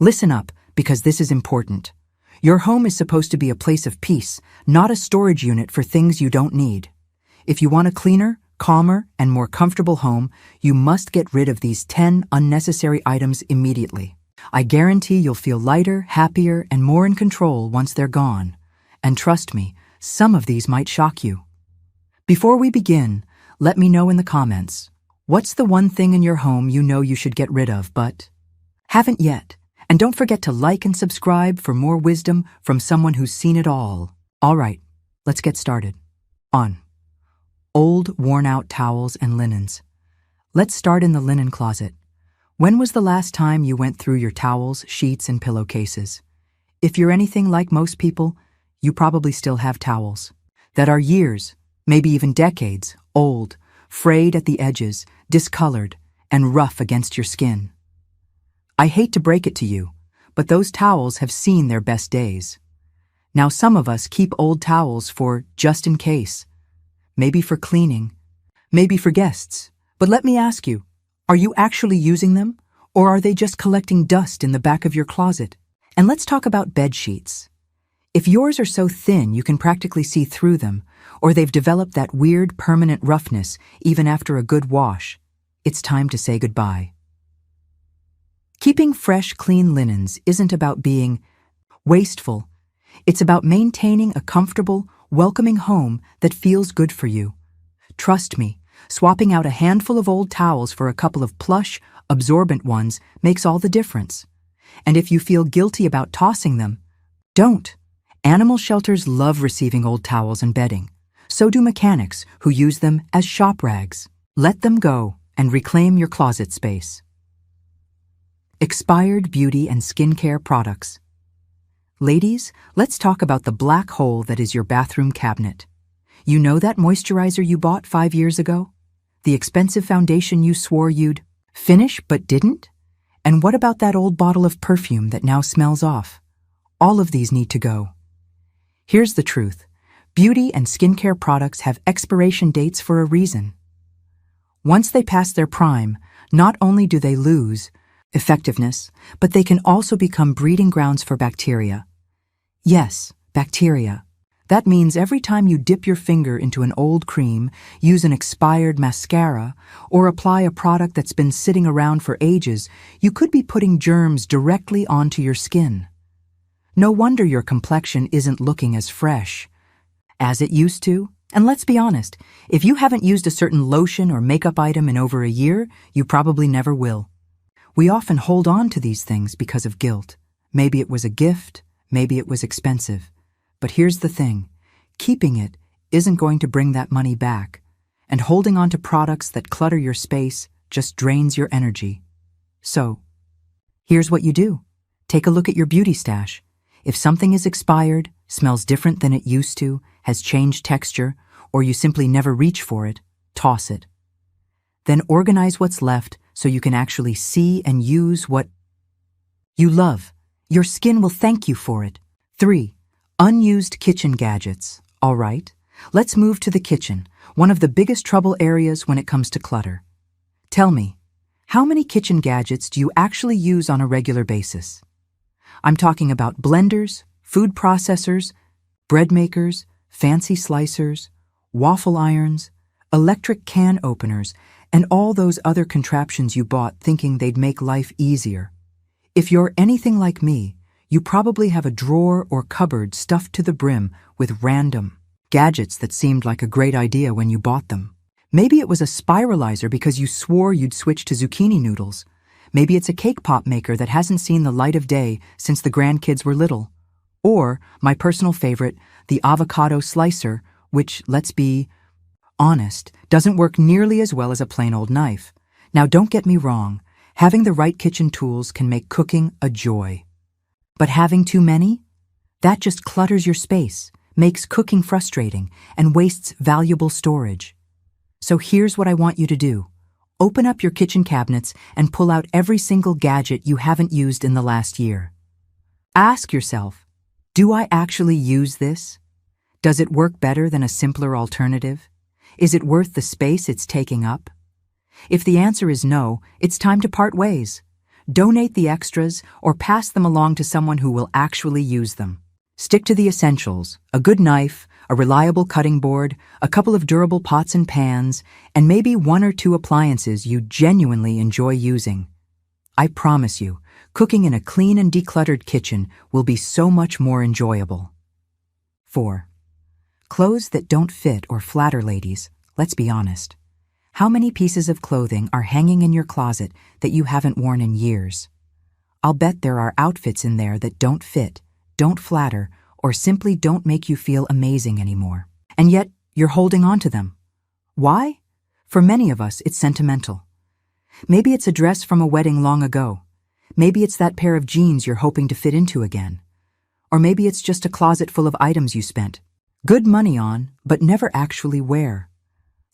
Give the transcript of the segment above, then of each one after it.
Listen up, because this is important. Your home is supposed to be a place of peace, not a storage unit for things you don't need. If you want a cleaner, calmer, and more comfortable home, you must get rid of these 10 unnecessary items immediately. I guarantee you'll feel lighter, happier, and more in control once they're gone. And trust me, some of these might shock you. Before we begin, let me know in the comments, what's the one thing in your home you know you should get rid of but haven't yet? And don't forget to like and subscribe for more wisdom from someone who's seen it all. All right, let's get started. On old, worn-out towels and linens. Let's start in the linen closet. When was the last time you went through your towels, sheets, and pillowcases? If you're anything like most people, you probably still have towels that are years, maybe even decades, old, frayed at the edges, discolored, and rough against your skin. I hate to break it to you, but those towels have seen their best days. Now some of us keep old towels for just in case. Maybe for cleaning, maybe for guests. But let me ask you, are you actually using them? Or are they just collecting dust in the back of your closet? And let's talk about bed sheets. If yours are so thin you can practically see through them, or they've developed that weird permanent roughness even after a good wash, it's time to say goodbye. Keeping fresh, clean linens isn't about being wasteful. It's about maintaining a comfortable, welcoming home that feels good for you. Trust me, swapping out a handful of old towels for a couple of plush, absorbent ones makes all the difference. And if you feel guilty about tossing them, don't. Animal shelters love receiving old towels and bedding. So do mechanics who use them as shop rags. Let them go and reclaim your closet space. Expired beauty and skincare products. Ladies, let's talk about the black hole that is your bathroom cabinet. You know that moisturizer you bought 5 years ago? The expensive foundation you swore you'd finish but didn't? And what about that old bottle of perfume that now smells off? All of these need to go. Here's the truth. Beauty and skincare products have expiration dates for a reason. Once they pass their prime, not only do they lose effectiveness, but they can also become breeding grounds for bacteria. Yes, bacteria. That means every time you dip your finger into an old cream, use an expired mascara, or apply a product that's been sitting around for ages, you could be putting germs directly onto your skin. No wonder your complexion isn't looking as fresh as it used to. And let's be honest, if you haven't used a certain lotion or makeup item in over a year, you probably never will. We often hold on to these things because of guilt. Maybe it was a gift, maybe it was expensive. But here's the thing, keeping it isn't going to bring that money back, and holding on to products that clutter your space just drains your energy. So, here's what you do. Take a look at your beauty stash. If something is expired, smells different than it used to, has changed texture, or you simply never reach for it, toss it. Then organize what's left so you can actually see and use what you love. Your skin will thank you for it. 3. Unused kitchen gadgets. All right, let's move to the kitchen, one of the biggest trouble areas when it comes to clutter. Tell me, how many kitchen gadgets do you actually use on a regular basis? I'm talking about blenders, food processors, bread makers, fancy slicers, waffle irons, electric can openers, and all those other contraptions you bought thinking they'd make life easier. If you're anything like me, you probably have a drawer or cupboard stuffed to the brim with random gadgets that seemed like a great idea when you bought them. Maybe it was a spiralizer because you swore you'd switch to zucchini noodles. Maybe it's a cake pop maker that hasn't seen the light of day since the grandkids were little. Or, my personal favorite, the avocado slicer, which, let's be honest, doesn't work nearly as well as a plain old knife. Now don't get me wrong, having the right kitchen tools can make cooking a joy. But having too many? That just clutters your space, makes cooking frustrating, and wastes valuable storage. So here's what I want you to do. Open up your kitchen cabinets and pull out every single gadget you haven't used in the last year. Ask yourself, do I actually use this? Does it work better than a simpler alternative? Is it worth the space it's taking up? If the answer is no, it's time to part ways. donate the extras, or pass them along to someone who will actually use them. Stick to the essentials: a good knife, a reliable cutting board, a couple of durable pots and pans, and maybe 1 or 2 appliances you genuinely enjoy using. I promise you, cooking in a clean and decluttered kitchen will be so much more enjoyable. 4. Clothes that don't fit or flatter. Ladies, let's be honest. How many pieces of clothing are hanging in your closet that you haven't worn in years? I'll bet there are outfits in there that don't fit, don't flatter, or simply don't make you feel amazing anymore. And yet, you're holding on to them. Why? For many of us, it's sentimental. Maybe it's a dress from a wedding long ago. Maybe it's that pair of jeans you're hoping to fit into again. Or maybe it's just a closet full of items you spent good money on, but never actually wear.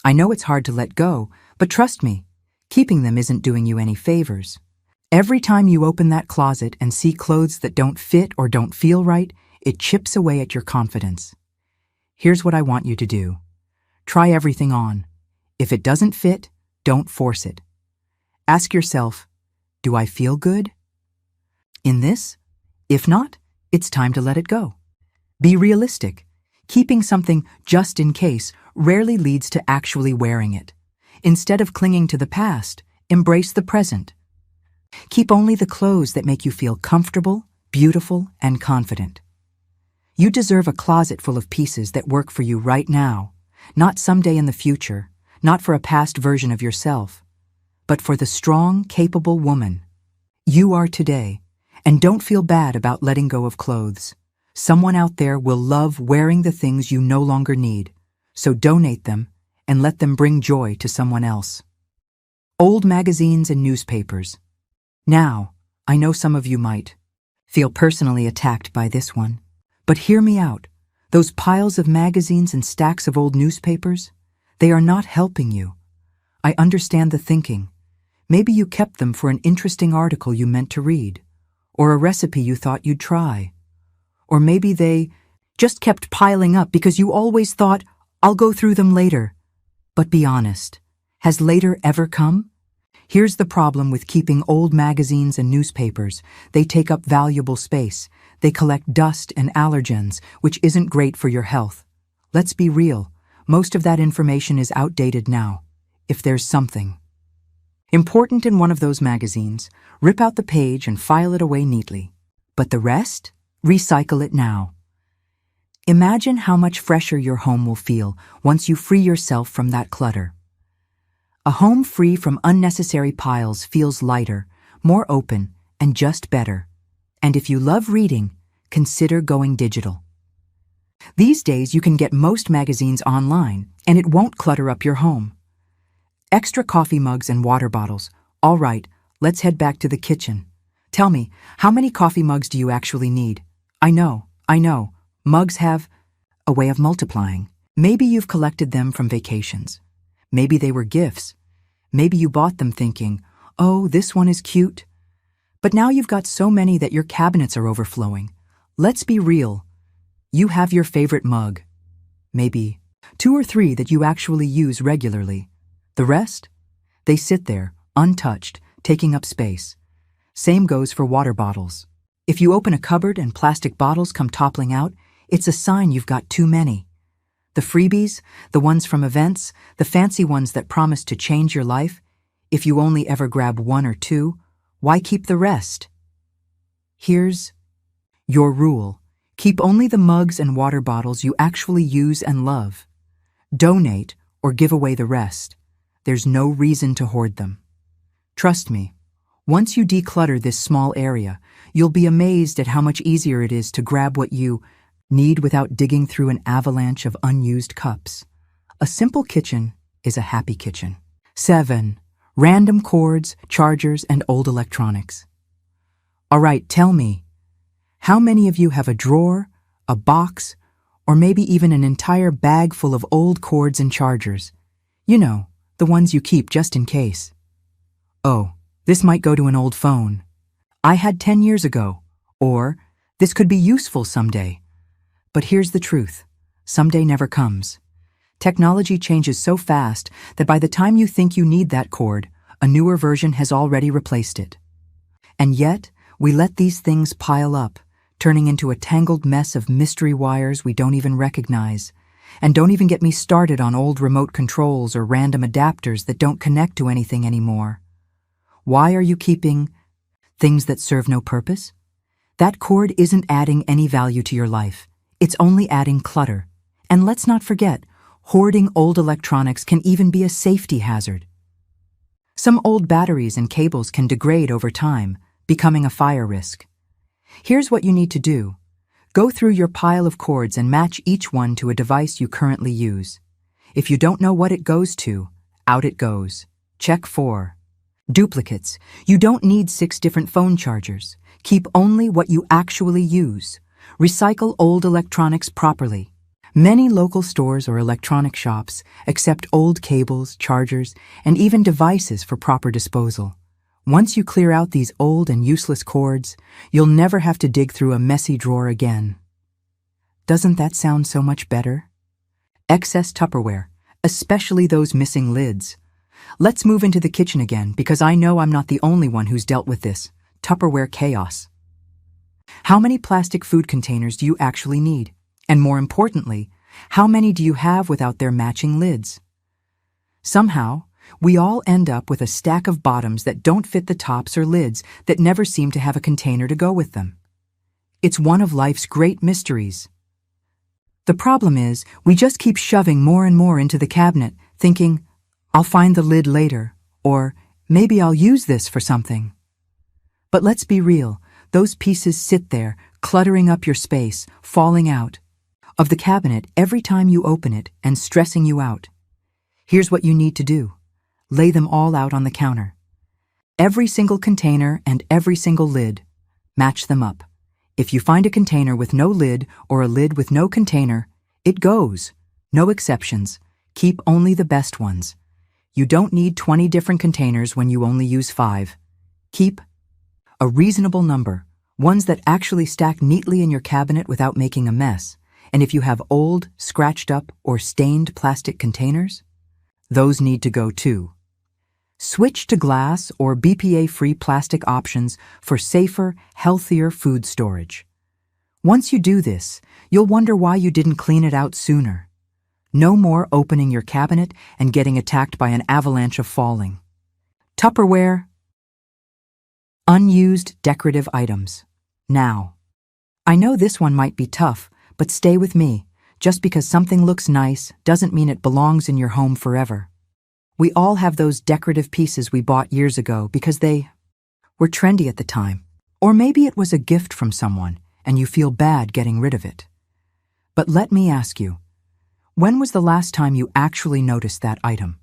I know it's hard to let go, but trust me, keeping them isn't doing you any favors. Every time you open that closet and see clothes that don't fit or don't feel right, it chips away at your confidence. Here's what I want you to do. Try everything on. If it doesn't fit, don't force it. Ask yourself, do I feel good in this? If not, it's time to let it go. Be realistic. Keeping something just in case rarely leads to actually wearing it. Instead of clinging to the past, embrace the present. Keep only the clothes that make you feel comfortable, beautiful, and confident. You deserve a closet full of pieces that work for you right now, not someday in the future, not for a past version of yourself, but for the strong, capable woman you are today. And don't feel bad about letting go of clothes. Someone out there will love wearing the things you no longer need, so donate them and let them bring joy to someone else. Old magazines and newspapers. Now, I know some of you might feel personally attacked by this one, but hear me out. Those piles of magazines and stacks of old newspapers, they are not helping you. I understand the thinking. Maybe you kept them for an interesting article you meant to read, or a recipe you thought you'd try. Or maybe they just kept piling up because you always thought, I'll go through them later. But be honest, has later ever come? Here's the problem with keeping old magazines and newspapers. They take up valuable space. They collect dust and allergens, which isn't great for your health. Let's be real. Most of that information is outdated now. If there's something important in one of those magazines, rip out the page and file it away neatly. But the rest? Recycle it now. Imagine how much fresher your home will feel once you free yourself from that clutter. A home free from unnecessary piles feels lighter, more open, and just better. And if you love reading, consider going digital. These days you can get most magazines online, and it won't clutter up your home. Extra coffee mugs and water bottles. All right, let's head back to the kitchen. Tell me, how many coffee mugs do you actually need? I know. Mugs have a way of multiplying. Maybe you've collected them from vacations. Maybe they were gifts. Maybe you bought them thinking, oh, this one is cute. But now you've got so many that your cabinets are overflowing. Let's be real. You have your favorite mug. Maybe 2 or 3 that you actually use regularly. The rest? They sit there, untouched, taking up space. Same goes for water bottles. If you open a cupboard and plastic bottles come toppling out, it's a sign you've got too many. The freebies, the ones from events, the fancy ones that promise to change your life, if you only ever grab 1 or 2, why keep the rest? Here's your rule. Keep only the mugs and water bottles you actually use and love. Donate or give away the rest. There's no reason to hoard them. Trust me, once you declutter this small area, you'll be amazed at how much easier it is to grab what you need without digging through an avalanche of unused cups. A simple kitchen is a happy kitchen. 7. Random cords, chargers, and old electronics. All right, tell me, how many of you have a drawer, a box, or maybe even an entire bag full of old cords and chargers? You know, the ones you keep just in case. Oh, this might go to an old phone I had 10 years ago, or this could be useful someday. But here's the truth. Someday never comes. Technology changes so fast that by the time you think you need that cord, a newer version has already replaced it. And yet, we let these things pile up, turning into a tangled mess of mystery wires we don't even recognize. And don't even get me started on old remote controls or random adapters that don't connect to anything anymore. Why are you keeping things that serve no purpose? That cord isn't adding any value to your life. It's only adding clutter. And let's not forget, hoarding old electronics can even be a safety hazard. Some old batteries and cables can degrade over time, becoming a fire risk. Here's what you need to do. Go through your pile of cords and match each one to a device you currently use. If you don't know what it goes to, out it goes. Check 4. Duplicates. You don't need 6 different phone chargers. Keep only what you actually use. Recycle old electronics properly. Many local stores or electronic shops accept old cables, chargers, and even devices for proper disposal. Once you clear out these old and useless cords, you'll never have to dig through a messy drawer again. Doesn't that sound so much better? Excess Tupperware, especially those missing lids. Let's move into the kitchen again because I know I'm not the only one who's dealt with this Tupperware chaos. How many plastic food containers do you actually need? And more importantly, how many do you have without their matching lids? Somehow, we all end up with a stack of bottoms that don't fit the tops or lids that never seem to have a container to go with them. It's one of life's great mysteries. The problem is, we just keep shoving more and more into the cabinet, thinking, I'll find the lid later, or maybe I'll use this for something. But let's be real, those pieces sit there, cluttering up your space, falling out of the cabinet every time you open it and stressing you out. Here's what you need to do. Lay them all out on the counter. Every single container and every single lid. Match them up. If you find a container with no lid or a lid with no container, it goes. No exceptions. Keep only the best ones. You don't need 20 different containers when you only use 5. Keep a reasonable number, ones that actually stack neatly in your cabinet without making a mess. And if you have old, scratched up, or stained plastic containers, those need to go too. Switch to glass or BPA-free plastic options for safer, healthier food storage. Once you do this, you'll wonder why you didn't clean it out sooner. No more opening your cabinet and getting attacked by an avalanche of falling. Tupperware. Unused decorative items. Now, I know this one might be tough, but stay with me. Just because something looks nice doesn't mean it belongs in your home forever. We all have those decorative pieces we bought years ago because they were trendy at the time. Or maybe it was a gift from someone and you feel bad getting rid of it. But let me ask you, when was the last time you actually noticed that item?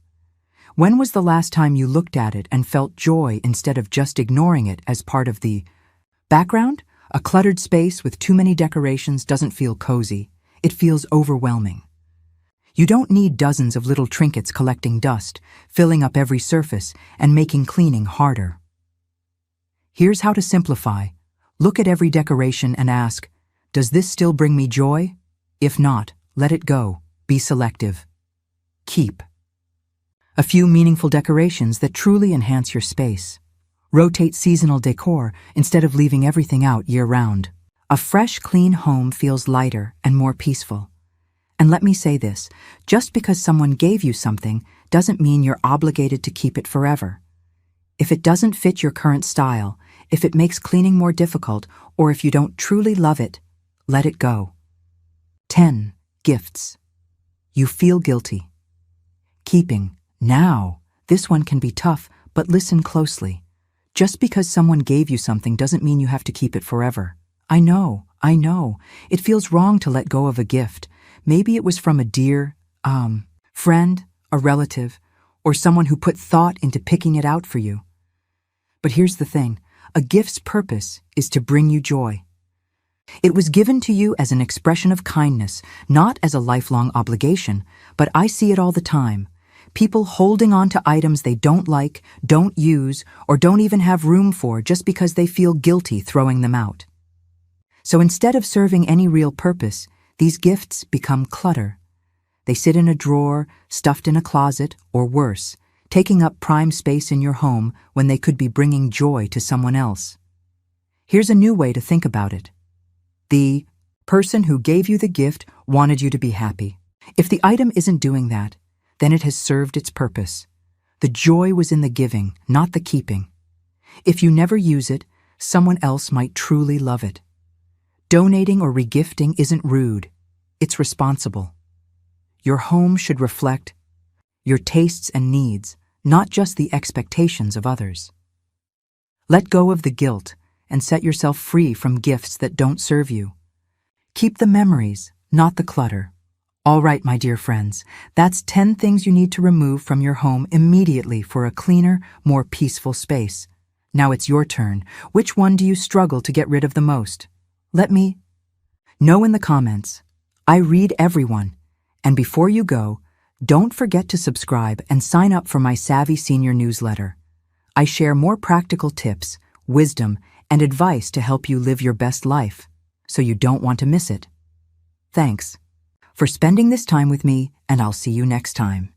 When was the last time you looked at it and felt joy instead of just ignoring it as part of the background? A cluttered space with too many decorations doesn't feel cozy. It feels overwhelming. You don't need dozens of little trinkets collecting dust, filling up every surface, and making cleaning harder. Here's how to simplify. Look at every decoration and ask, does this still bring me joy? If not, let it go. Be selective. Keep a few meaningful decorations that truly enhance your space. Rotate seasonal decor instead of leaving everything out year-round. A fresh, clean home feels lighter and more peaceful. And let me say this, just because someone gave you something doesn't mean you're obligated to keep it forever. If it doesn't fit your current style, if it makes cleaning more difficult, or if you don't truly love it, let it go. 10. Gifts. You feel guilty. Keeping. Now, this one can be tough, but listen closely. Just because someone gave you something doesn't mean you have to keep it forever. I know. It feels wrong to let go of a gift. Maybe it was from a dear, friend, a relative, or someone who put thought into picking it out for you. But here's the thing, a gift's purpose is to bring you joy. It was given to you as an expression of kindness, not as a lifelong obligation, but I see it all the time. People holding on to items they don't like, don't use, or don't even have room for just because they feel guilty throwing them out. So instead of serving any real purpose, these gifts become clutter. They sit in a drawer, stuffed in a closet, or worse, taking up prime space in your home when they could be bringing joy to someone else. Here's a new way to think about it. The person who gave you the gift wanted you to be happy. If the item isn't doing that, then it has served its purpose. The joy was in the giving, not the keeping. If you never use it, someone else might truly love it. Donating or regifting isn't rude, it's responsible. Your home should reflect your tastes and needs, not just the expectations of others. Let go of the guilt and set yourself free from gifts that don't serve you. Keep the memories, not the clutter. All right, my dear friends, that's 10 things you need to remove from your home immediately for a cleaner, more peaceful space. Now it's your turn. Which one do you struggle to get rid of the most? Let me know in the comments. I read everyone. And before you go, don't forget to subscribe and sign up for my Savvy Senior newsletter. I share more practical tips, wisdom, and advice to help you live your best life, so you don't want to miss it. Thanks for spending this time with me, and I'll see you next time.